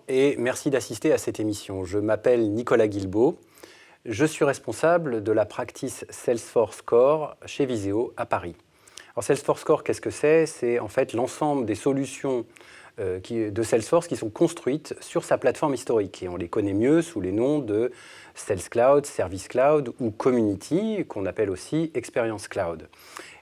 et merci d'assister à cette émission. Je m'appelle Nicolas Guilbault. Je suis responsable de la practice Salesforce Core chez Viséo à Paris. Alors Salesforce Core, qu'est-ce que c'est? C'est en fait l'ensemble des solutions de Salesforce qui sont construites sur sa plateforme historique. Et on les connaît mieux sous les noms de Sales Cloud, Service Cloud ou Community, qu'on appelle aussi Experience Cloud.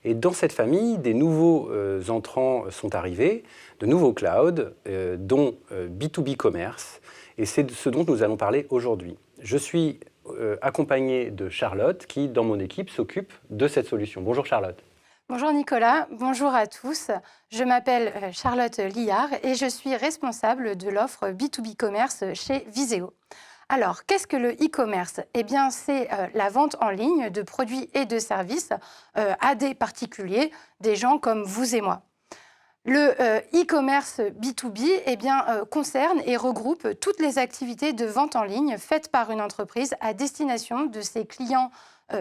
Et dans cette famille, des nouveaux entrants sont arrivés, de nouveaux clouds, dont B2B Commerce. Et c'est de ce dont nous allons parler aujourd'hui. Je suis accompagné de Charlotte, qui, dans mon équipe, s'occupe de cette solution. Bonjour Charlotte. Bonjour Nicolas, bonjour à tous. Je m'appelle Charlotte Liard et je suis responsable de l'offre B2B Commerce chez Viséo. Alors, qu'est-ce que le e-commerce? Eh bien, c'est la vente en ligne de produits et de services à des particuliers, des gens comme vous et moi. Le e-commerce B2B eh bien, concerne et regroupe toutes les activités de vente en ligne faites par une entreprise à destination de ses clients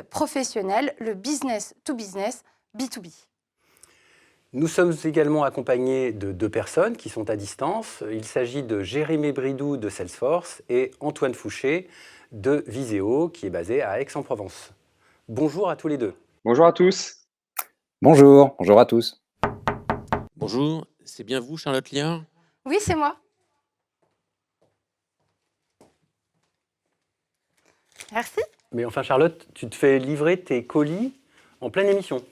professionnels, le business to business, B2B. Nous sommes également accompagnés de deux personnes qui sont à distance. Il s'agit de Jérémy Bridou de Salesforce et Antoine Fouché de Viséo, qui est basé à Aix-en-Provence. Bonjour à tous les deux. Bonjour à tous. Bonjour, bonjour à tous. Bonjour, c'est bien vous, Charlotte Liard? Oui, c'est moi. Merci. Mais enfin Charlotte, tu te fais livrer tes colis en pleine émission.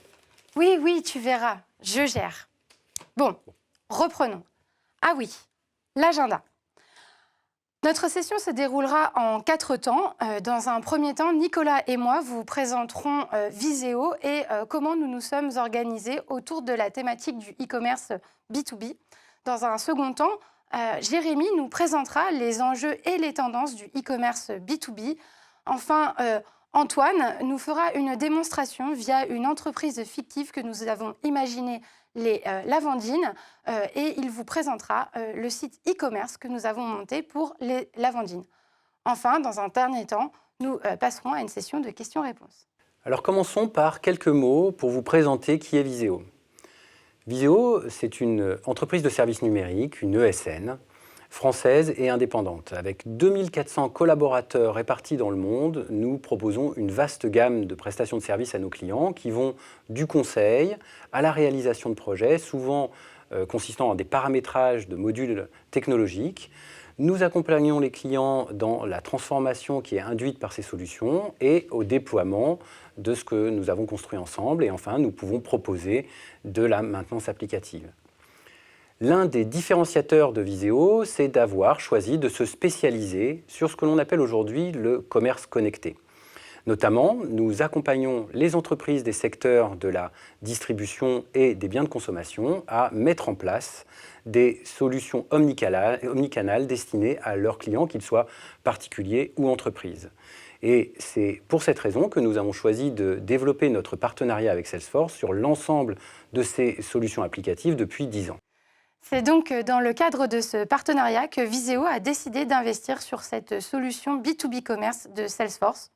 Oui, tu verras, je gère. Bon, reprenons. Ah oui, l'agenda. Notre session se déroulera en 4 temps. Dans un premier temps, Nicolas et moi vous présenterons Viséo et comment nous nous sommes organisés autour de la thématique du e-commerce B2B. Dans un second temps, Jérémy nous présentera les enjeux et les tendances du e-commerce B2B. Enfin, Antoine nous fera une démonstration via une entreprise fictive que nous avons imaginée, les Lavandines, et il vous présentera le site e-commerce que nous avons monté pour les Lavandines. Enfin, dans un dernier temps, nous passerons à une session de questions-réponses. Alors commençons par quelques mots pour vous présenter qui est Viséo. Viséo, c'est une entreprise de services numériques, une ESN, française et indépendante. Avec 2400 collaborateurs répartis dans le monde, nous proposons une vaste gamme de prestations de services à nos clients qui vont du conseil à la réalisation de projets, souvent consistant en des paramétrages de modules technologiques. Nous accompagnons les clients dans la transformation qui est induite par ces solutions et au déploiement de ce que nous avons construit ensemble. Et enfin, nous pouvons proposer de la maintenance applicative. L'un des différenciateurs de Viséo, c'est d'avoir choisi de se spécialiser sur ce que l'on appelle aujourd'hui le commerce connecté. Notamment, nous accompagnons les entreprises des secteurs de la distribution et des biens de consommation à mettre en place des solutions omnicanales destinées à leurs clients, qu'ils soient particuliers ou entreprises. Et c'est pour cette raison que nous avons choisi de développer notre partenariat avec Salesforce sur l'ensemble de ces solutions applicatives depuis 10 ans. C'est donc dans le cadre de ce partenariat que Viséo a décidé d'investir sur cette solution B2B Commerce de Salesforce.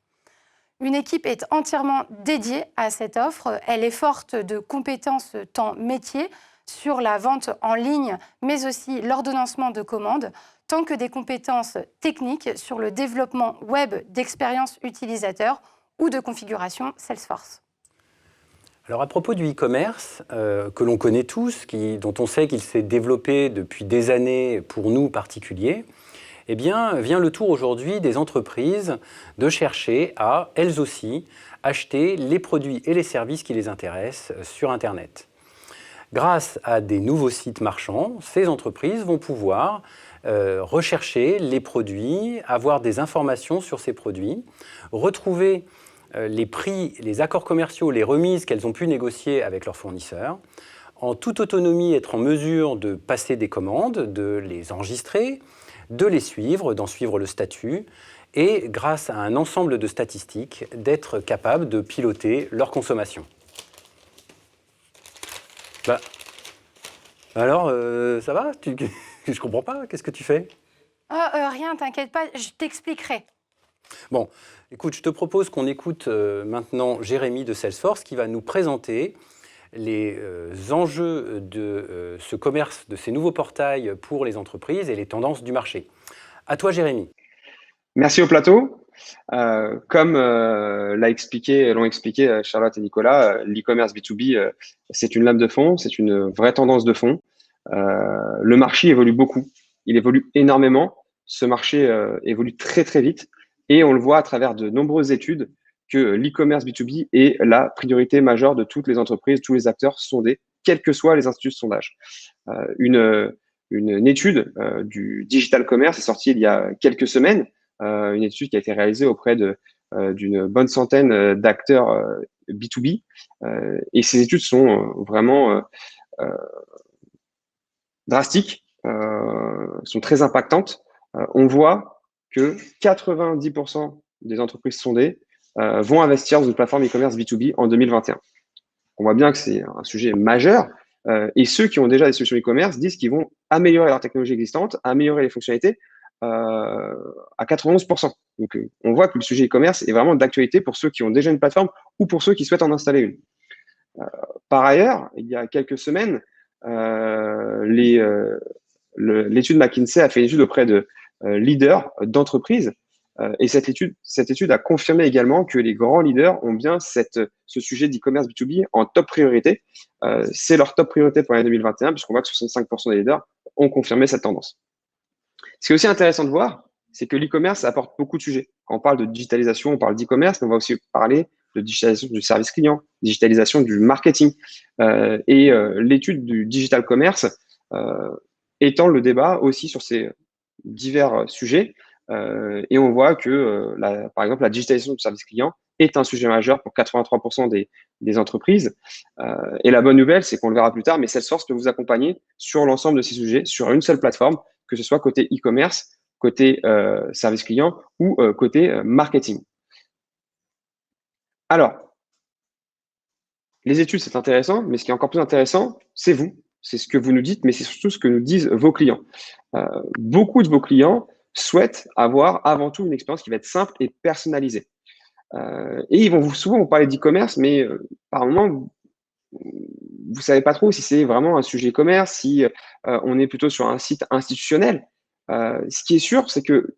Une équipe est entièrement dédiée à cette offre. Elle est forte de compétences tant métiers sur la vente en ligne, mais aussi l'ordonnancement de commandes, tant que des compétences techniques sur le développement web d'expériences utilisateurs ou de configuration Salesforce. Alors à propos du e-commerce, que l'on connaît tous, dont on sait qu'il s'est développé depuis des années pour nous particuliers, eh bien, vient le tour aujourd'hui des entreprises de chercher à, elles aussi, acheter les produits et les services qui les intéressent sur Internet. Grâce à des nouveaux sites marchands, ces entreprises vont pouvoir rechercher les produits, avoir des informations sur ces produits, retrouver les prix, les accords commerciaux, les remises qu'elles ont pu négocier avec leurs fournisseurs, en toute autonomie être en mesure de passer des commandes, de les enregistrer, de les suivre, d'en suivre le statut, et grâce à un ensemble de statistiques, d'être capable de piloter leur consommation. Alors, ça va? Je comprends pas, qu'est-ce que tu fais? Rien, t'inquiète pas, je t'expliquerai. Bon, écoute, je te propose qu'on écoute maintenant Jérémy de Salesforce qui va nous présenter les enjeux de ce commerce, de ces nouveaux portails pour les entreprises et les tendances du marché. À toi, Jérémy. Merci au plateau. Comme l'ont expliqué Charlotte et Nicolas, l'e-commerce B2B, c'est une lame de fond, c'est une vraie tendance de fond. Le marché évolue beaucoup, il évolue énormément. Ce marché évolue très très vite et on le voit à travers de nombreuses études que l'e-commerce B2B est la priorité majeure de toutes les entreprises, tous les acteurs sondés, quels que soient les instituts de sondage. Une étude du Digital Commerce est sortie il y a quelques semaines, une étude qui a été réalisée auprès d'une bonne centaine d'acteurs B2B. Et ces études sont vraiment drastiques, sont très impactantes. On voit que 90% des entreprises sondées vont investir dans une plateforme e-commerce B2B en 2021. On voit bien que c'est un sujet majeur. Et ceux qui ont déjà des solutions e-commerce disent qu'ils vont améliorer leur technologie existante, améliorer les fonctionnalités à 91%. Donc, on voit que le sujet e-commerce est vraiment d'actualité pour ceux qui ont déjà une plateforme ou pour ceux qui souhaitent en installer une. Par ailleurs, il y a quelques semaines, l'étude McKinsey a fait une étude auprès de leaders d'entreprises. Et cette étude a confirmé également que les grands leaders ont bien ce sujet d'e-commerce B2B en top priorité. C'est leur top priorité pour l'année 2021, puisqu'on voit que 65% des leaders ont confirmé cette tendance. Ce qui est aussi intéressant de voir, c'est que l'e-commerce apporte beaucoup de sujets. Quand on parle de digitalisation, on parle d'e-commerce, mais on va aussi parler de digitalisation du service client, digitalisation du marketing. L'étude du digital commerce étend le débat aussi sur ces divers sujets. Et on voit que, par exemple, la digitalisation du service client est un sujet majeur pour 83% des entreprises. Et la bonne nouvelle, c'est qu'on le verra plus tard, mais Salesforce peut vous accompagner sur l'ensemble de ces sujets, sur une seule plateforme, que ce soit côté e-commerce, côté service client ou côté marketing. Alors, les études, c'est intéressant, mais ce qui est encore plus intéressant, c'est vous. C'est ce que vous nous dites, mais c'est surtout ce que nous disent vos clients. Beaucoup de vos clients souhaitent avoir avant tout une expérience qui va être simple et personnalisée. Et ils vont souvent vous parler d'e-commerce, mais par moment, vous savez pas trop si c'est vraiment un sujet e-commerce, si on est plutôt sur un site institutionnel. Ce qui est sûr, c'est que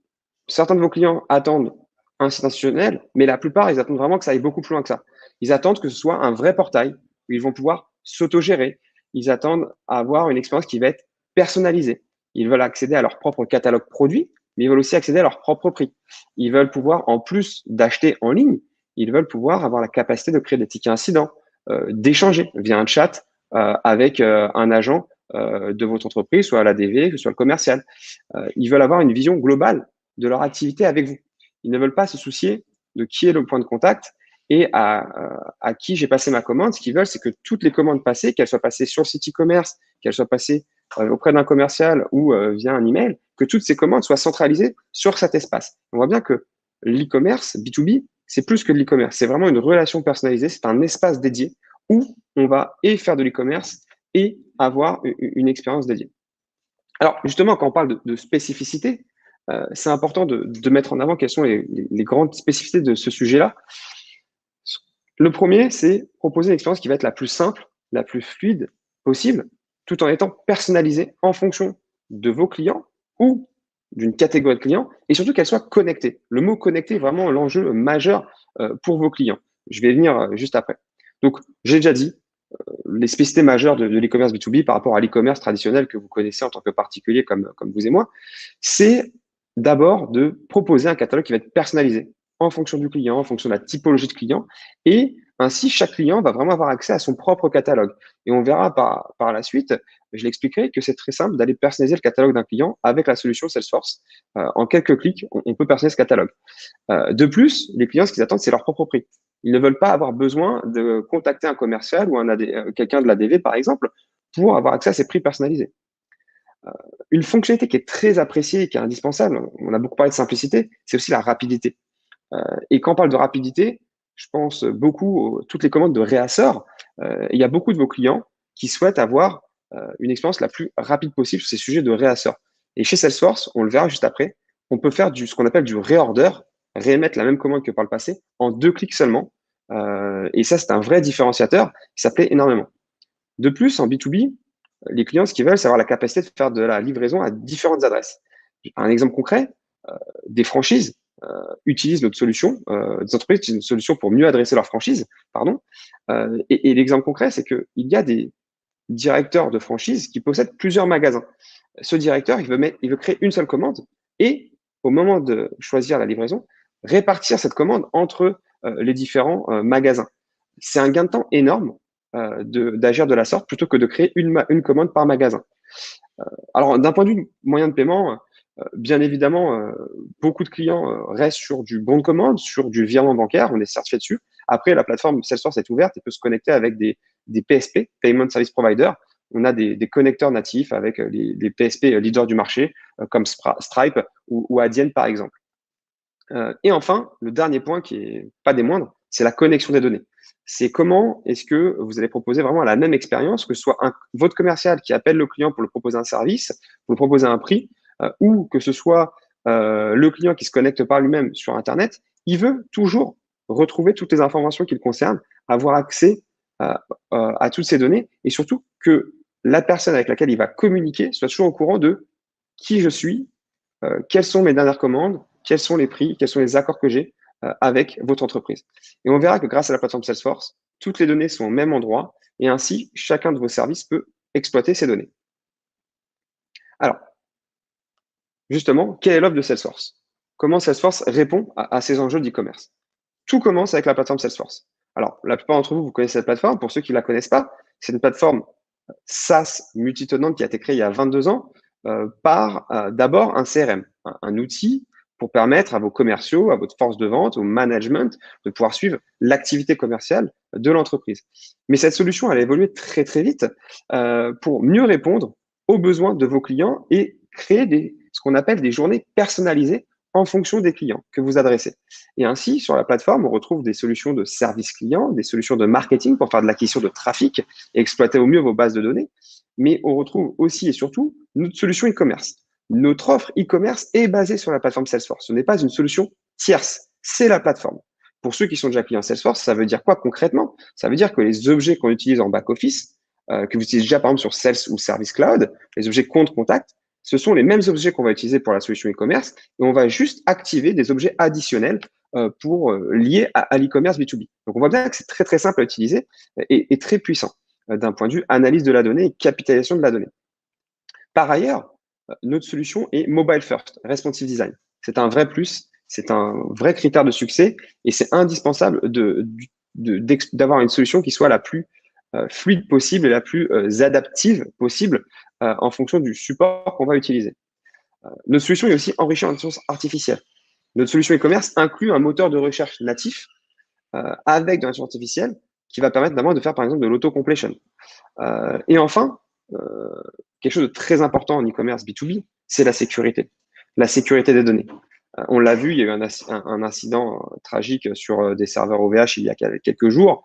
certains de vos clients attendent un site institutionnel, mais la plupart, ils attendent vraiment que ça aille beaucoup plus loin que ça. Ils attendent que ce soit un vrai portail où ils vont pouvoir s'autogérer. Ils attendent à avoir une expérience qui va être personnalisée. Ils veulent accéder à leur propre catalogue produit, mais ils veulent aussi accéder à leur propre prix. Ils veulent pouvoir, en plus d'acheter en ligne, ils veulent pouvoir avoir la capacité de créer des tickets incidents, d'échanger via un chat avec un agent de votre entreprise, soit l'ADV, soit le commercial. Ils veulent avoir une vision globale de leur activité avec vous. Ils ne veulent pas se soucier de qui est le point de contact et à qui j'ai passé ma commande. Ce qu'ils veulent, c'est que toutes les commandes passées, qu'elles soient passées sur le site e-commerce, qu'elles soient passées auprès d'un commercial ou via un email, que toutes ces commandes soient centralisées sur cet espace. On voit bien que l'e-commerce B2B, c'est plus que de l'e-commerce. C'est vraiment une relation personnalisée. C'est un espace dédié où on va et faire de l'e-commerce et avoir une expérience dédiée. Alors, justement, quand on parle de spécificité, c'est important de mettre en avant quelles sont les grandes spécificités de ce sujet-là. Le premier, c'est proposer une expérience qui va être la plus simple, la plus fluide possible, tout en étant personnalisée en fonction de vos clients ou d'une catégorie de clients, et surtout qu'elle soit connectée. Le mot connecté est vraiment l'enjeu majeur pour vos clients. Je vais venir juste après. Donc, j'ai déjà dit, les spécificités majeures de l'e-commerce B2B par rapport à l'e-commerce traditionnel que vous connaissez en tant que particulier comme vous et moi, c'est d'abord de proposer un catalogue qui va être personnalisé en fonction du client, en fonction de la typologie de client. Et ainsi, chaque client va vraiment avoir accès à son propre catalogue. Et on verra par la suite, je l'expliquerai, que c'est très simple d'aller personnaliser le catalogue d'un client avec la solution Salesforce. En quelques clics, on peut personnaliser ce catalogue. De plus, les clients, ce qu'ils attendent, c'est leur propre prix. Ils ne veulent pas avoir besoin de contacter un commercial ou quelqu'un de l'ADV, par exemple, pour avoir accès à ces prix personnalisés. Une fonctionnalité qui est très appréciée et qui est indispensable, on a beaucoup parlé de simplicité, c'est aussi la rapidité. Et quand on parle de rapidité, je pense beaucoup à toutes les commandes de réassort. Il y a beaucoup de vos clients qui souhaitent avoir une expérience la plus rapide possible sur ces sujets de réassort. Et chez Salesforce, on le verra juste après, on peut faire ce qu'on appelle du réorder, réémettre la même commande que par le passé en 2 clics seulement. Et ça, c'est un vrai différenciateur qui s'appelait énormément. De plus, en B2B, les clients, ce qu'ils veulent, c'est avoir la capacité de faire de la livraison à différentes adresses. Un exemple concret, des franchises utilisent notre solution, des entreprises utilisent notre solution pour mieux adresser leur franchise, pardon. Et l'exemple concret, c'est qu'il y a des directeurs de franchise qui possèdent plusieurs magasins. Ce directeur, il veut créer une seule commande et, au moment de choisir la livraison, répartir cette commande entre les différents magasins. C'est un gain de temps énorme d'agir de la sorte plutôt que de créer une commande par magasin. Alors, d'un point de vue moyen de paiement, bien évidemment, beaucoup de clients restent sur du bon de commande, sur du virement bancaire, on est certifié dessus. Après, la plateforme Salesforce est ouverte et peut se connecter avec des PSP, Payment Service Provider. On a des connecteurs natifs avec les PSP leaders du marché, comme Stripe ou Adyen, par exemple. Et enfin, le dernier point qui est pas des moindres, c'est la connexion des données. C'est comment est-ce que vous allez proposer vraiment la même expérience, que ce soit votre commercial qui appelle le client pour lui proposer un service, pour lui proposer un prix, ou que ce soit le client qui se connecte par lui-même sur Internet, il veut toujours retrouver toutes les informations qui le concernent, avoir accès à toutes ces données, et surtout que la personne avec laquelle il va communiquer soit toujours au courant de qui je suis, quelles sont mes dernières commandes, quels sont les prix, quels sont les accords que j'ai avec votre entreprise. Et on verra que grâce à la plateforme Salesforce, toutes les données sont au même endroit et ainsi, chacun de vos services peut exploiter ces données. Alors, justement, quelle est l'offre de Salesforce? Comment Salesforce répond à ces enjeux d'e-commerce? Tout commence avec la plateforme Salesforce. Alors, la plupart d'entre vous, vous connaissez cette plateforme. Pour ceux qui ne la connaissent pas, c'est une plateforme SaaS multitenante qui a été créée il y a 22 ans par d'abord un CRM, un outil pour permettre à vos commerciaux, à votre force de vente, au management, de pouvoir suivre l'activité commerciale de l'entreprise. Mais cette solution, elle a évolué très, très vite pour mieux répondre aux besoins de vos clients et créer ce qu'on appelle des journées personnalisées en fonction des clients que vous adressez. Et ainsi, sur la plateforme, on retrouve des solutions de service client, des solutions de marketing pour faire de l'acquisition de trafic et exploiter au mieux vos bases de données. Mais on retrouve aussi et surtout notre solution e-commerce. Notre offre e-commerce est basée sur la plateforme Salesforce. Ce n'est pas une solution tierce, c'est la plateforme. Pour ceux qui sont déjà clients Salesforce, ça veut dire quoi concrètement? Ça veut dire que les objets qu'on utilise en back-office, que vous utilisez déjà par exemple sur Sales ou Service Cloud, les objets compte contact, ce sont les mêmes objets qu'on va utiliser pour la solution e-commerce et on va juste activer des objets additionnels pour liés à l'e-commerce B2B. Donc, on voit bien que c'est très, très simple à utiliser et très puissant d'un point de vue analyse de la donnée et capitalisation de la donnée. Par ailleurs, notre solution est mobile first, responsive design. C'est un vrai plus, c'est un vrai critère de succès et c'est indispensable d'avoir une solution qui soit la plus fluide possible et la plus adaptive possible en fonction du support qu'on va utiliser. Notre solution est aussi enrichie en intelligence artificielle. Notre solution e-commerce inclut un moteur de recherche natif avec de l'intelligence artificielle qui va permettre d'abord de faire par exemple de l'auto-completion. Et enfin, quelque chose de très important en e-commerce B2B, c'est la sécurité. La sécurité des données. On l'a vu, il y a eu un incident tragique sur des serveurs OVH il y a quelques jours.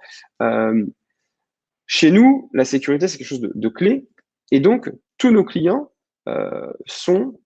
Chez nous, la sécurité, c'est quelque chose de clé. Et donc, tous nos clients sont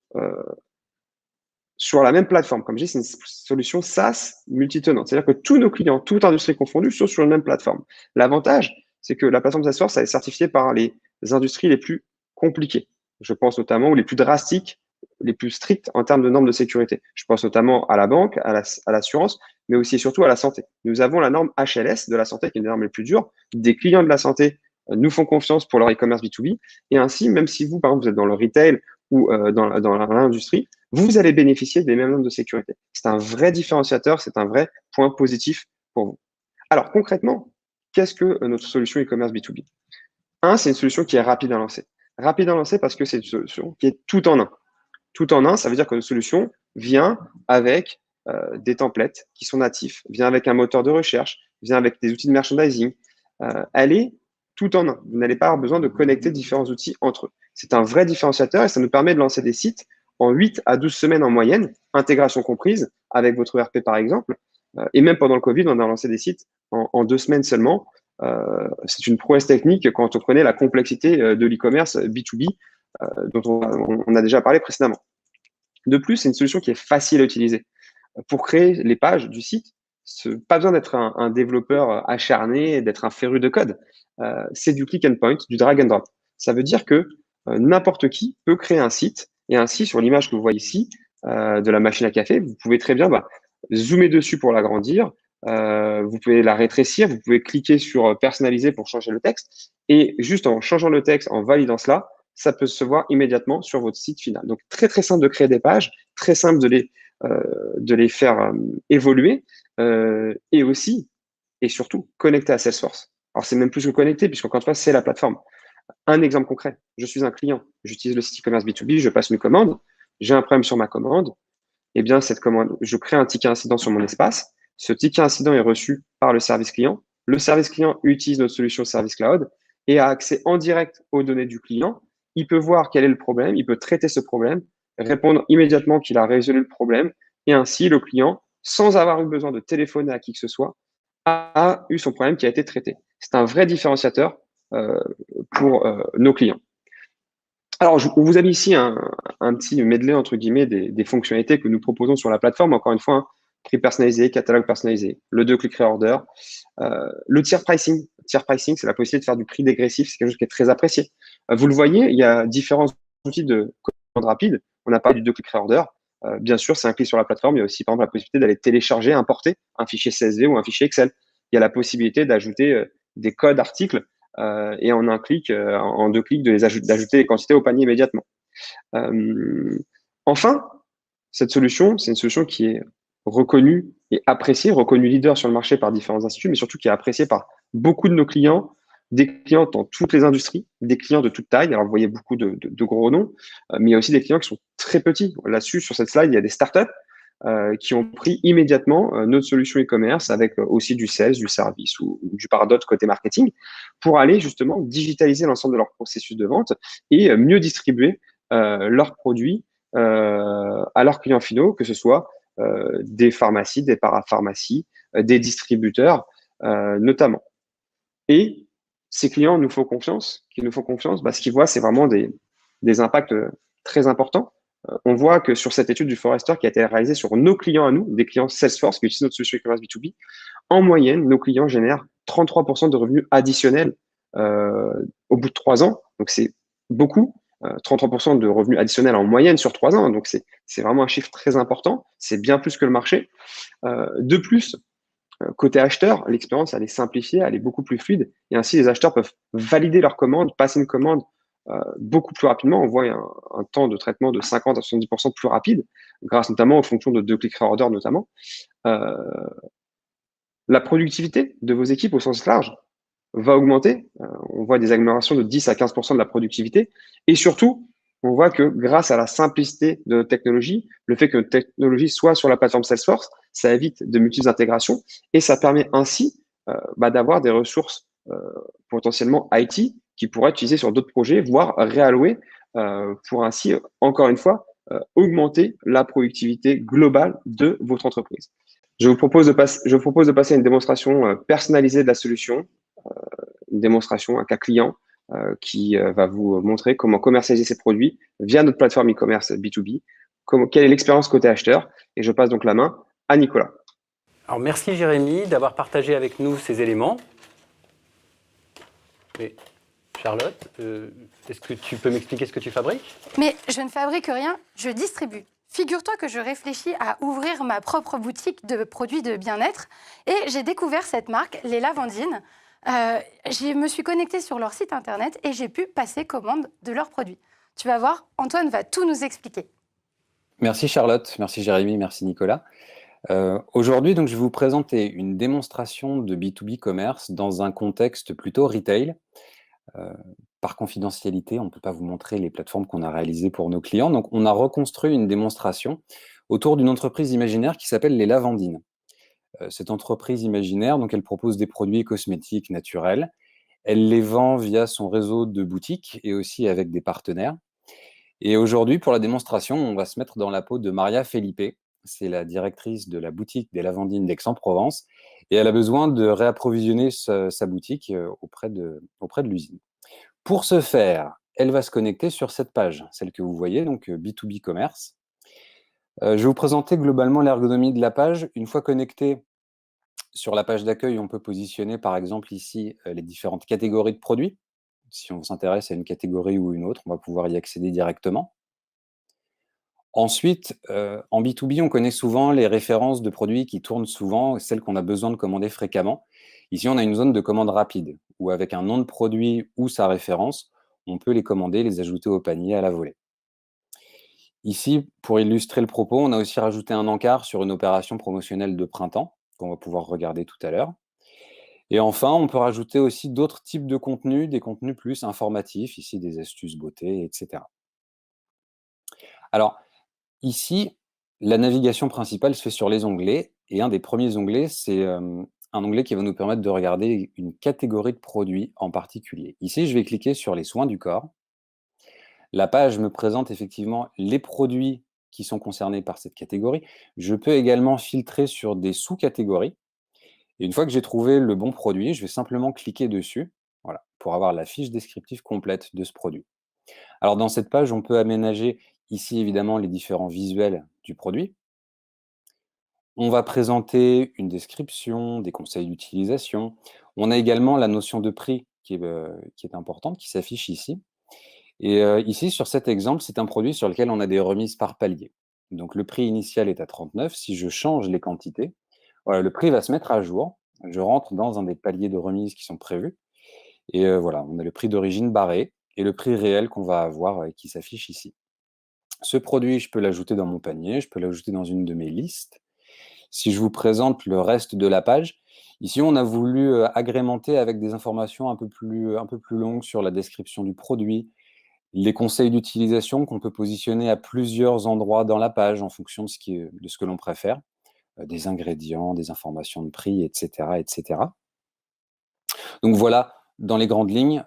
sur la même plateforme. Comme je dis, c'est une solution SaaS multitenante. C'est-à-dire que tous nos clients, toute industrie confondue, sont sur la même plateforme. L'avantage, c'est que la plateforme Salesforce, elle est certifiée par les industries les plus compliquées. Je pense notamment aux les plus drastiques, les plus strictes en termes de normes de sécurité. Je pense notamment à la banque, à l'assurance, mais aussi et surtout à la santé. Nous avons la norme HLS de la santé, qui est une des normes les plus dures. Des clients de la santé nous font confiance pour leur e-commerce B2B. Et ainsi, même si vous, par exemple, vous êtes dans le retail ou dans l'industrie, vous allez bénéficier des mêmes normes de sécurité. C'est un vrai différenciateur, c'est un vrai point positif pour vous. Alors, concrètement, qu'est-ce que notre solution e-commerce B2B? C'est une solution qui est rapide à lancer. Rapide à lancer parce que c'est une solution qui est tout en un. Tout en un, ça veut dire que notre solution vient avec des templates qui sont natifs, vient avec un moteur de recherche, vient avec des outils de merchandising. Elle est tout en un. Vous n'allez pas avoir besoin de connecter différents outils entre eux. C'est un vrai différenciateur et ça nous permet de lancer des sites en 8 à 12 semaines en moyenne, intégration comprise, avec votre ERP par exemple. Et même pendant le Covid, on a lancé des sites en 2 semaines seulement. C'est une prouesse technique quand on connaît la complexité de l'e-commerce B2B dont on a déjà parlé précédemment. De plus, c'est une solution qui est facile à utiliser. Pour créer les pages du site, Pas besoin d'être un développeur acharné, d'être un féru de code. C'est du click and point, du drag and drop. Ça veut dire que n'importe qui peut créer un site, et ainsi, sur l'image que vous voyez ici, de la machine à café, vous pouvez très bien zoomer dessus pour l'agrandir, vous pouvez la rétrécir, vous pouvez cliquer sur personnaliser pour changer le texte, et juste en changeant le texte, en validant cela, ça peut se voir immédiatement sur votre site final. Donc, très, très simple de créer des pages, très simple de les faire évoluer, et aussi, et surtout, connecter à Salesforce. Alors, c'est même plus que connecter, puisqu'encore une fois, c'est la plateforme. Un exemple concret, je suis un client, j'utilise le site e-commerce B2B, je passe une commande, j'ai un problème sur ma commande, eh bien, cette commande, je crée un ticket incident sur mon espace. Ce ticket incident est reçu par le service client. Le service client utilise notre solution Service Cloud et a accès en direct aux données du client. Il peut voir quel est le problème, il peut traiter ce problème, répondre immédiatement qu'il a résolu le problème, et ainsi le client, sans avoir eu besoin de téléphoner à qui que ce soit, a eu son problème qui a été traité. C'est un vrai différenciateur pour nos clients. Alors, on vous a mis ici un petit medley, entre guillemets, des fonctionnalités que nous proposons sur la plateforme. Encore une fois, prix personnalisé, catalogue personnalisé, le 2-click reorder, le tier pricing. Tier pricing, c'est la possibilité de faire du prix dégressif. C'est quelque chose qui est très apprécié. Vous le voyez, il y a différents outils de commande rapide. On a parlé du 2-click reorder. Bien sûr, c'est un clic sur la plateforme. Il y a aussi, par exemple, la possibilité d'aller télécharger, importer un fichier CSV ou un fichier Excel. Il y a la possibilité d'ajouter des codes articles et en un clic, en 2 clics, d'ajouter les quantités au panier immédiatement. Enfin, cette solution, c'est une solution qui est reconnue et appréciée, reconnue leader sur le marché par différents instituts, mais surtout qui est appréciée par beaucoup de nos clients, des clients dans toutes les industries, des clients de toute taille. Alors, vous voyez beaucoup de gros noms, mais il y a aussi des clients qui sont très petits. Là-dessus, sur cette slide, il y a des startups qui ont pris immédiatement notre solution e-commerce avec aussi du sales, du service ou du Pardot côté marketing pour aller justement digitaliser l'ensemble de leur processus de vente et mieux distribuer leurs produits à leurs clients finaux, que ce soit des pharmacies, des parapharmacies, des distributeurs notamment. Et ces clients nous font confiance, ce qu'ils voient, c'est vraiment des impacts très importants. On voit que sur cette étude du Forrester qui a été réalisée sur nos clients à nous, des clients Salesforce qui utilisent notre solution e-commerce B2B, en moyenne, nos clients génèrent 33% de revenus additionnels au bout de 3 ans. Donc, c'est beaucoup. 33% de revenus additionnels en moyenne sur 3 ans. Donc, c'est vraiment un chiffre très important. C'est bien plus que le marché. De plus, côté acheteur, l'expérience, elle est simplifiée, elle est beaucoup plus fluide. Et ainsi, les acheteurs peuvent valider leur commande, passer une commande beaucoup plus rapidement. On voit un temps de traitement de 50 à 70% plus rapide, grâce notamment aux fonctions de 2-click reorder notamment. La productivité de vos équipes au sens large va augmenter. On voit des améliorations de 10 à 15% de la productivité. Et surtout, on voit que grâce à la simplicité de notre technologie, le fait que notre technologie soit sur la plateforme Salesforce, ça évite de multiples intégrations et ça permet ainsi d'avoir des ressources potentiellement IT qui pourraient être utilisées sur d'autres projets, voire réallouées pour ainsi, encore une fois, augmenter la productivité globale de votre entreprise. Je vous propose de passer à une démonstration personnalisée de la solution, une démonstration, un cas client qui va vous montrer comment commercialiser ces produits via notre plateforme e-commerce B2B, quelle est l'expérience côté acheteur. Et je passe donc la main à Nicolas. Alors, merci Jérémy d'avoir partagé avec nous ces éléments. Et Charlotte, est-ce que tu peux m'expliquer ce que tu fabriques? Mais je ne fabrique rien, je distribue. Figure-toi que je réfléchis à ouvrir ma propre boutique de produits de bien-être et j'ai découvert cette marque, les Lavandines. Je me suis connectée sur leur site internet et j'ai pu passer commande de leurs produits. Tu vas voir, Antoine va tout nous expliquer. Merci Charlotte, merci Jérémy, merci Nicolas. Aujourd'hui, donc, je vais vous présenter une démonstration de B2B commerce dans un contexte plutôt retail. Par confidentialité, on ne peut pas vous montrer les plateformes qu'on a réalisées pour nos clients. Donc, on a reconstruit une démonstration autour d'une entreprise imaginaire qui s'appelle les Lavandines. Cette entreprise imaginaire, donc, elle propose des produits cosmétiques naturels. Elle les vend via son réseau de boutiques et aussi avec des partenaires. Et aujourd'hui, pour la démonstration, on va se mettre dans la peau de Maria Felipe. C'est la directrice de la boutique des Lavandines d'Aix-en-Provence. Et elle a besoin de réapprovisionner sa boutique auprès de l'usine. Pour ce faire, elle va se connecter sur cette page, celle que vous voyez, donc B2B Commerce. Je vais vous présenter globalement l'ergonomie de la page. Une fois connectée, Sur la page d'accueil, on peut positionner par exemple ici les différentes catégories de produits. Si on s'intéresse à une catégorie ou une autre, on va pouvoir y accéder directement. Ensuite, en B2B, on connaît souvent les références de produits qui tournent souvent, celles qu'on a besoin de commander fréquemment. Ici, on a une zone de commande rapide, où avec un nom de produit ou sa référence, on peut les commander, les ajouter au panier à la volée. Ici, pour illustrer le propos, on a aussi rajouté un encart sur une opération promotionnelle de printemps, qu'on va pouvoir regarder tout à l'heure. Et enfin, on peut rajouter aussi d'autres types de contenus, des contenus plus informatifs, ici des astuces beauté, etc. Alors, ici, la navigation principale se fait sur les onglets, et un des premiers onglets, c'est un onglet qui va nous permettre de regarder une catégorie de produits en particulier. Ici, je vais cliquer sur les soins du corps. La page me présente effectivement les produits qui sont concernés par cette catégorie. Je peux également filtrer sur des sous-catégories. Et une fois que j'ai trouvé le bon produit, je vais simplement cliquer dessus, voilà, pour avoir la fiche descriptive complète de ce produit. Alors dans cette page, on peut aménager ici évidemment les différents visuels du produit. On va présenter une description, des conseils d'utilisation. On a également la notion de prix qui est importante, qui s'affiche ici. Et ici, sur cet exemple, c'est un produit sur lequel on a des remises par palier. Donc le prix initial est à 39. Si je change les quantités, voilà, le prix va se mettre à jour. Je rentre dans un des paliers de remise qui sont prévus. Et voilà, on a le prix d'origine barré et le prix réel qu'on va avoir qui s'affiche ici. Ce produit, je peux l'ajouter dans mon panier, je peux l'ajouter dans une de mes listes. Si je vous présente le reste de la page, ici, on a voulu agrémenter avec des informations un peu plus longues sur la description du produit, les conseils d'utilisation qu'on peut positionner à plusieurs endroits dans la page en fonction de ce que l'on préfère, des ingrédients, des informations de prix, etc., etc. Donc voilà, dans les grandes lignes,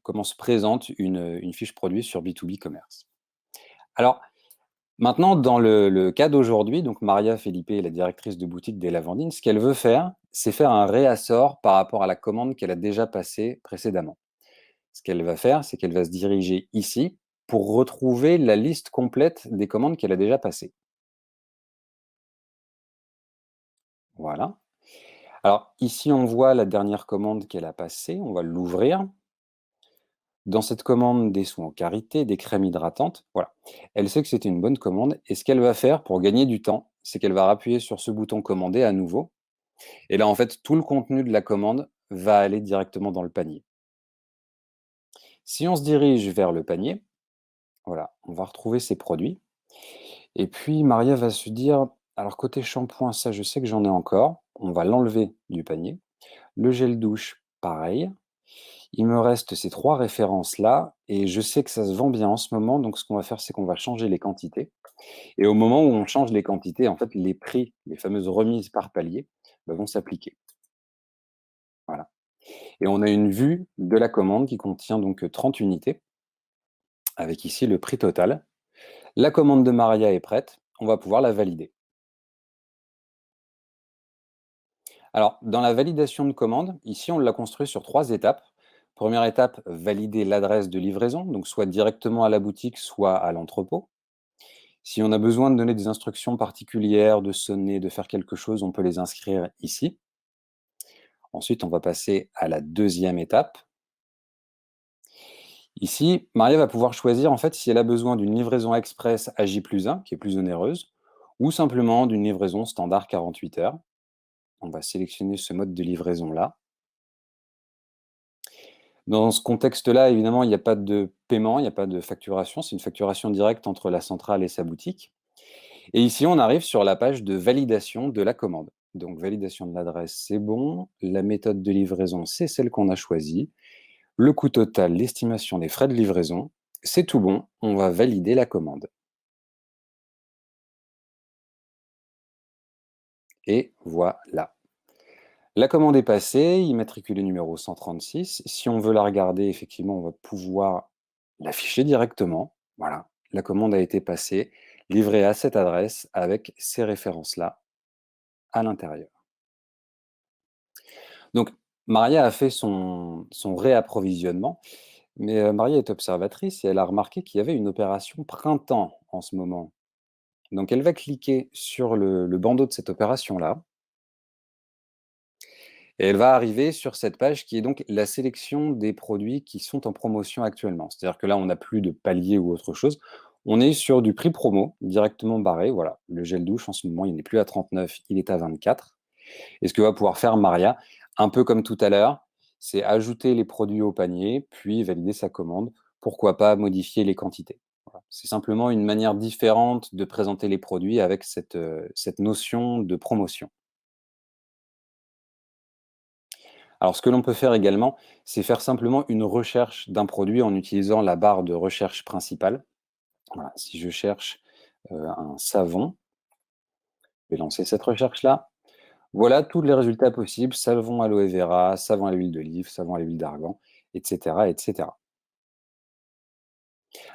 comment se présente une fiche produit sur B2B Commerce. Alors, maintenant, dans le cas d'aujourd'hui, donc Maria Felipe est la directrice de boutique des Lavandines. Ce qu'elle veut faire, c'est faire un réassort par rapport à la commande qu'elle a déjà passée précédemment. Ce qu'elle va faire, c'est qu'elle va se diriger ici pour retrouver la liste complète des commandes qu'elle a déjà passées. Voilà. Alors ici, on voit la dernière commande qu'elle a passée. On va l'ouvrir. Dans cette commande, des soins en karité, des crèmes hydratantes, voilà. Elle sait que c'était une bonne commande et ce qu'elle va faire pour gagner du temps, c'est qu'elle va appuyer sur ce bouton commander à nouveau. Et là, en fait, tout le contenu de la commande va aller directement dans le panier. Si on se dirige vers le panier, voilà, on va retrouver ces produits. Et puis, Maria va se dire, alors côté shampoing, ça, je sais que j'en ai encore. On va l'enlever du panier. Le gel douche, pareil. Il me reste ces 3 références-là et je sais que ça se vend bien en ce moment, donc ce qu'on va faire, c'est qu'on va changer les quantités et au moment où on change les quantités, en fait, les prix, les fameuses remises par palier, bah, vont s'appliquer. Voilà, et on a une vue de la commande qui contient donc 30 unités avec ici le prix total. La commande de Maria est prête, on va pouvoir la valider. Alors, dans la validation de commande, ici, on l'a construit sur 3 étapes. Première étape, valider l'adresse de livraison, donc soit directement à la boutique, soit à l'entrepôt. Si on a besoin de donner des instructions particulières, de sonner, de faire quelque chose, on peut les inscrire ici. Ensuite, on va passer à la deuxième étape. Ici, Maria va pouvoir choisir en fait si elle a besoin d'une livraison express à J+1, qui est plus onéreuse, ou simplement d'une livraison standard 48 heures. On va sélectionner ce mode de livraison-là. Dans ce contexte-là, évidemment, il n'y a pas de paiement, il n'y a pas de facturation. C'est une facturation directe entre la centrale et sa boutique. Et ici, on arrive sur la page de validation de la commande. Donc, validation de l'adresse, c'est bon. La méthode de livraison, c'est celle qu'on a choisie. Le coût total, l'estimation des frais de livraison, c'est tout bon. On va valider la commande. Et voilà. La commande est passée, immatriculé numéro 136. Si on veut la regarder, effectivement, on va pouvoir l'afficher directement. Voilà, la commande a été passée, livrée à cette adresse avec ces références-là à l'intérieur. Donc, Maria a fait son réapprovisionnement, mais Maria est observatrice et elle a remarqué qu'il y avait une opération printemps en ce moment. Donc, elle va cliquer sur le bandeau de cette opération-là. Et elle va arriver sur cette page qui est donc la sélection des produits qui sont en promotion actuellement. C'est-à-dire que là, on n'a plus de palier ou autre chose. On est sur du prix promo, directement barré. Voilà, le gel douche, en ce moment, il n'est plus à 39, il est à 24. Et ce que va pouvoir faire Maria, un peu comme tout à l'heure, c'est ajouter les produits au panier, puis valider sa commande. Pourquoi pas modifier les quantités. Voilà. C'est simplement une manière différente de présenter les produits avec cette notion de promotion. Alors, ce que l'on peut faire également, c'est faire simplement une recherche d'un produit en utilisant la barre de recherche principale. Voilà, si je cherche un savon, je vais lancer cette recherche-là. Voilà tous les résultats possibles, savon aloe vera, savon à l'huile d'olive, savon à l'huile d'argan, etc., etc.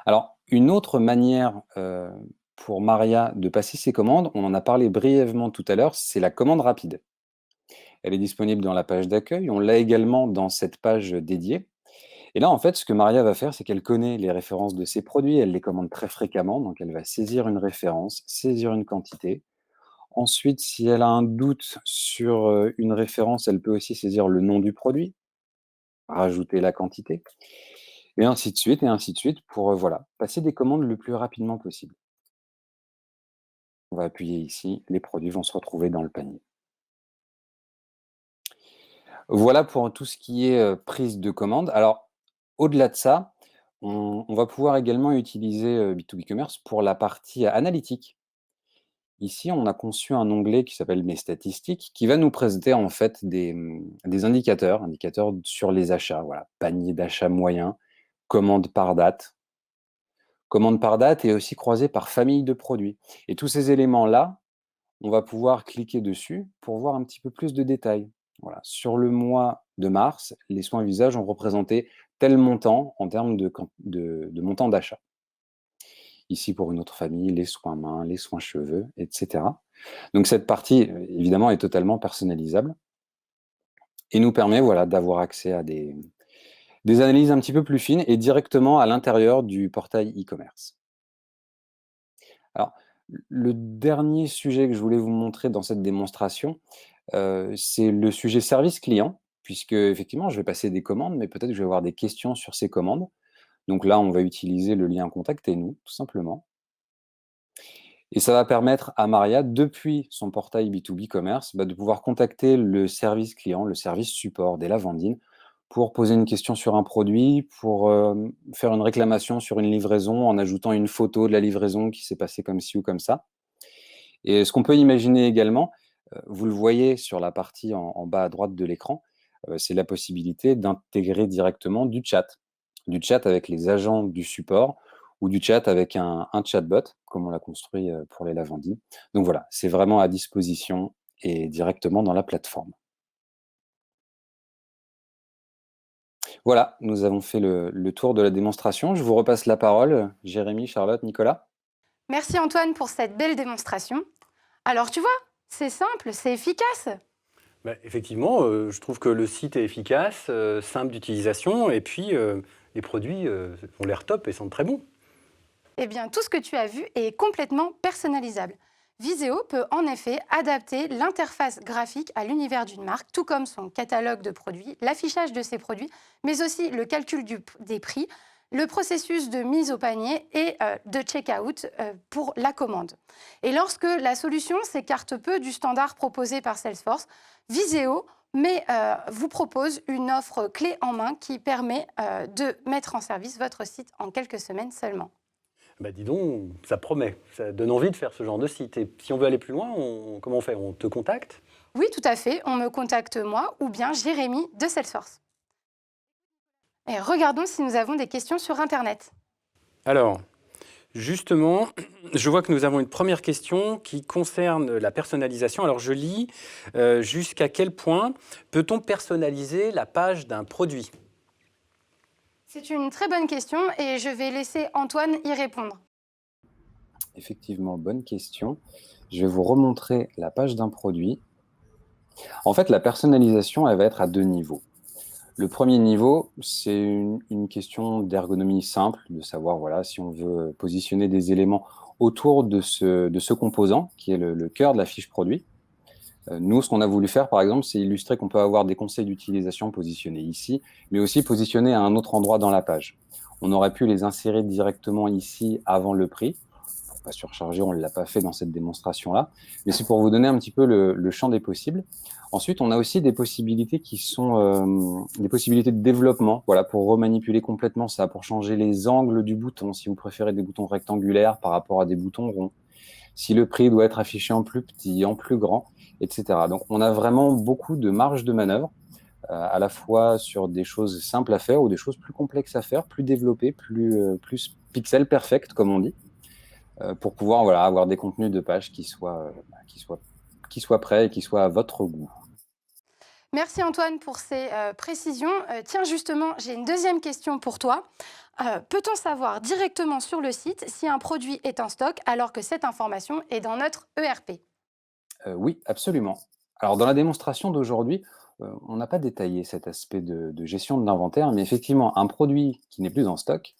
Alors, une autre manière pour Maria de passer ses commandes, on en a parlé brièvement tout à l'heure, c'est la commande rapide. Elle est disponible dans la page d'accueil, on l'a également dans cette page dédiée. Et là, en fait, ce que Maria va faire, c'est qu'elle connaît les références de ses produits, elle les commande très fréquemment, donc elle va saisir une référence, saisir une quantité. Ensuite, si elle a un doute sur une référence, elle peut aussi saisir le nom du produit, rajouter la quantité, et ainsi de suite, pour voilà, passer des commandes le plus rapidement possible. On va appuyer ici, les produits vont se retrouver dans le panier. Voilà pour tout ce qui est prise de commande. Alors, au-delà de ça, on va pouvoir également utiliser B2B Commerce pour la partie analytique. Ici, on a conçu un onglet qui s'appelle Mes statistiques, qui va nous présenter en fait des indicateurs sur les achats. Voilà, panier d'achat moyen, commande par date et aussi croisé par famille de produits. Et tous ces éléments-là, on va pouvoir cliquer dessus pour voir un petit peu plus de détails. Voilà. Sur le mois de mars, les soins visage ont représenté tel montant en termes de montant d'achat. Ici, pour une autre famille, les soins mains, les soins cheveux, etc. Donc cette partie, évidemment, est totalement personnalisable et nous permet voilà, d'avoir accès à des analyses un petit peu plus fines et directement à l'intérieur du portail e-commerce. Alors, le dernier sujet que je voulais vous montrer dans cette démonstration, c'est le sujet service client, puisque effectivement, je vais passer des commandes, mais peut-être que je vais avoir des questions sur ces commandes. Donc là, on va utiliser le lien Contactez-nous, tout simplement. Et ça va permettre à Maria, depuis son portail B2B Commerce, de pouvoir contacter le service client, le service support des Lavandines, pour poser une question sur un produit, pour faire une réclamation sur une livraison en ajoutant une photo de la livraison qui s'est passée comme ci ou comme ça. Et ce qu'on peut imaginer également, vous le voyez sur la partie en bas à droite de l'écran, c'est la possibilité d'intégrer directement du chat avec les agents du support ou du chat avec un chatbot, comme on l'a construit pour les Lavandines. Donc voilà, c'est vraiment à disposition et directement dans la plateforme. Voilà, nous avons fait le tour de la démonstration. Je vous repasse la parole, Jérémy, Charlotte, Nicolas. Merci Antoine pour cette belle démonstration. Alors tu vois, c'est simple, c'est efficace. Effectivement, je trouve que le site est efficace, simple d'utilisation, et puis les produits ont l'air top et sentent très bon. Eh bien, tout ce que tu as vu est complètement personnalisable. Viséo peut en effet adapter l'interface graphique à l'univers d'une marque, tout comme son catalogue de produits, l'affichage de ses produits, mais aussi le calcul des prix, le processus de mise au panier et de check-out pour la commande. Et lorsque la solution s'écarte peu du standard proposé par Salesforce, Viséo vous propose une offre clé en main qui permet de mettre en service votre site en quelques semaines seulement. Dis donc, ça promet, ça donne envie de faire ce genre de site. Et si on veut aller plus loin, comment on fait? On te contacte? Oui, tout à fait. On me contacte moi ou bien Jérémy de Salesforce. Et regardons si nous avons des questions sur Internet. Alors, justement, je vois que nous avons une première question qui concerne la personnalisation. Alors, je lis jusqu'à quel point peut-on personnaliser la page d'un produit? C'est une très bonne question et je vais laisser Antoine y répondre. Effectivement, bonne question. Je vais vous remontrer la page d'un produit. En fait, la personnalisation, elle va être à deux niveaux. Le premier niveau, c'est une question d'ergonomie simple, de savoir voilà, si on veut positionner des éléments autour de ce composant, qui est le cœur de la fiche produit. Nous, ce qu'on a voulu faire, par exemple, c'est illustrer qu'on peut avoir des conseils d'utilisation positionnés ici, mais aussi positionnés à un autre endroit dans la page. On aurait pu les insérer directement ici avant le prix. Pour ne pas surcharger, on ne l'a pas fait dans cette démonstration-là, mais c'est pour vous donner un petit peu le champ des possibles. Ensuite, on a aussi des possibilités qui sont des possibilités de développement, voilà, pour remanipuler complètement ça, pour changer les angles du bouton, si vous préférez des boutons rectangulaires par rapport à des boutons ronds, si le prix doit être affiché en plus petit, en plus grand, etc. Donc, on a vraiment beaucoup de marge de manœuvre, à la fois sur des choses simples à faire ou des choses plus complexes à faire, plus développées, plus pixel perfect, comme on dit, pour pouvoir voilà, avoir des contenus de page qui soient prêts et qui soient à votre goût. Merci Antoine pour ces précisions. Tiens, justement, j'ai une deuxième question pour toi. Peut-on savoir directement sur le site si un produit est en stock alors que cette information est dans notre ERP? Oui, absolument. Alors, dans la démonstration d'aujourd'hui, on n'a pas détaillé cet aspect de gestion de l'inventaire, mais effectivement, un produit qui n'est plus en stock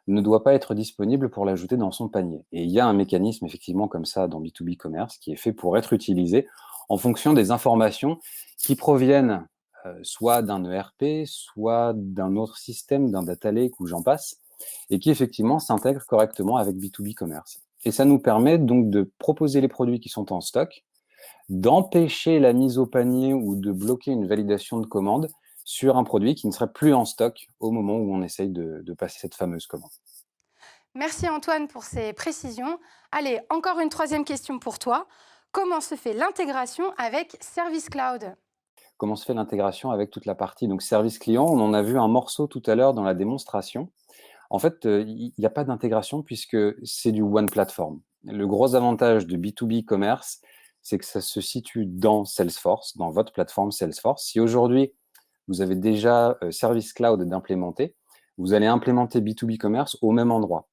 ne doit pas être disponible pour l'ajouter dans son panier. Et il y a un mécanisme, effectivement, comme ça dans B2B Commerce, qui est fait pour être utilisé en fonction des informations qui proviennent soit d'un ERP, soit d'un autre système, d'un data lake ou j'en passe, et qui effectivement s'intègrent correctement avec B2B Commerce. Et ça nous permet donc de proposer les produits qui sont en stock, d'empêcher la mise au panier ou de bloquer une validation de commande sur un produit qui ne serait plus en stock au moment où on essaye de passer cette fameuse commande. Merci Antoine pour ces précisions. Allez, encore une troisième question pour toi. Comment se fait l'intégration avec Service Cloud? Comment se fait l'intégration avec toute la partie donc service client? On en a vu un morceau tout à l'heure dans la démonstration. En fait, il n'y a pas d'intégration puisque c'est du one platform. Le gros avantage de B2B commerce, c'est que ça se situe dans Salesforce, dans votre plateforme Salesforce. Si aujourd'hui, vous avez déjà Service Cloud d'implémenter, vous allez implémenter B2B commerce au même endroit.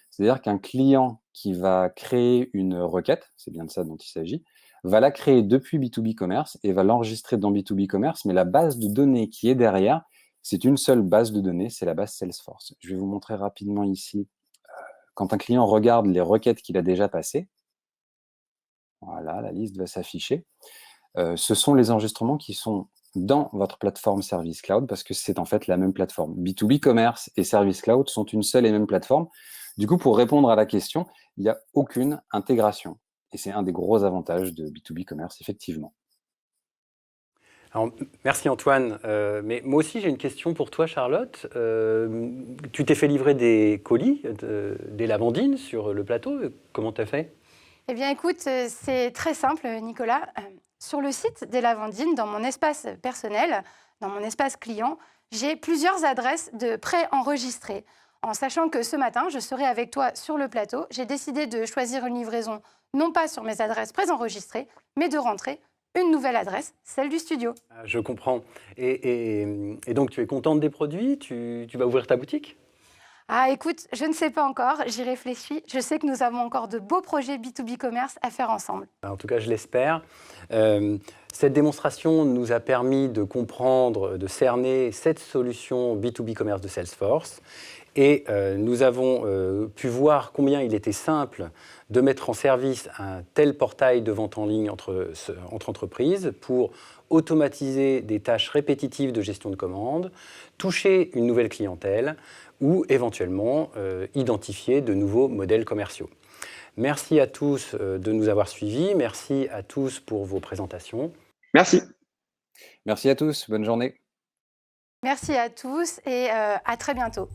C'est-à-dire qu'un client qui va créer une requête, c'est bien de ça dont il s'agit, va la créer depuis B2B Commerce et va l'enregistrer dans B2B Commerce, mais la base de données qui est derrière, c'est une seule base de données, c'est la base Salesforce. Je vais vous montrer rapidement ici, quand un client regarde les requêtes qu'il a déjà passées, voilà, la liste va s'afficher. Ce sont les enregistrements qui sont dans votre plateforme Service Cloud parce que c'est en fait la même plateforme. B2B Commerce et Service Cloud sont une seule et même plateforme. Du coup, pour répondre à la question, il n'y a aucune intégration. Et c'est un des gros avantages de B2B Commerce, effectivement. Alors, merci Antoine. Mais moi aussi, j'ai une question pour toi, Charlotte. Tu t'es fait livrer des colis, des lavandines sur le plateau. Comment tu as fait? Eh bien, écoute, c'est très simple, Nicolas. Sur le site des Lavandines, dans mon espace personnel, dans mon espace client, j'ai plusieurs adresses de pré-enregistrées. En sachant que ce matin, je serai avec toi sur le plateau, j'ai décidé de choisir une livraison, non pas sur mes adresses pré-enregistrées, mais de rentrer une nouvelle adresse, celle du studio. Je comprends. Et donc, tu es contente des produits? Tu vas ouvrir ta boutique? Ah, écoute, je ne sais pas encore, j'y réfléchis. Je sais que nous avons encore de beaux projets B2B commerce à faire ensemble. En tout cas, je l'espère. Cette démonstration nous a permis de comprendre, de cerner cette solution B2B commerce de Salesforce. Et nous avons pu voir combien il était simple de mettre en service un tel portail de vente en ligne entre entreprises pour automatiser des tâches répétitives de gestion de commandes, toucher une nouvelle clientèle ou éventuellement identifier de nouveaux modèles commerciaux. Merci à tous de nous avoir suivis. Merci à tous pour vos présentations. Merci. Merci à tous. Bonne journée. Merci à tous et à très bientôt.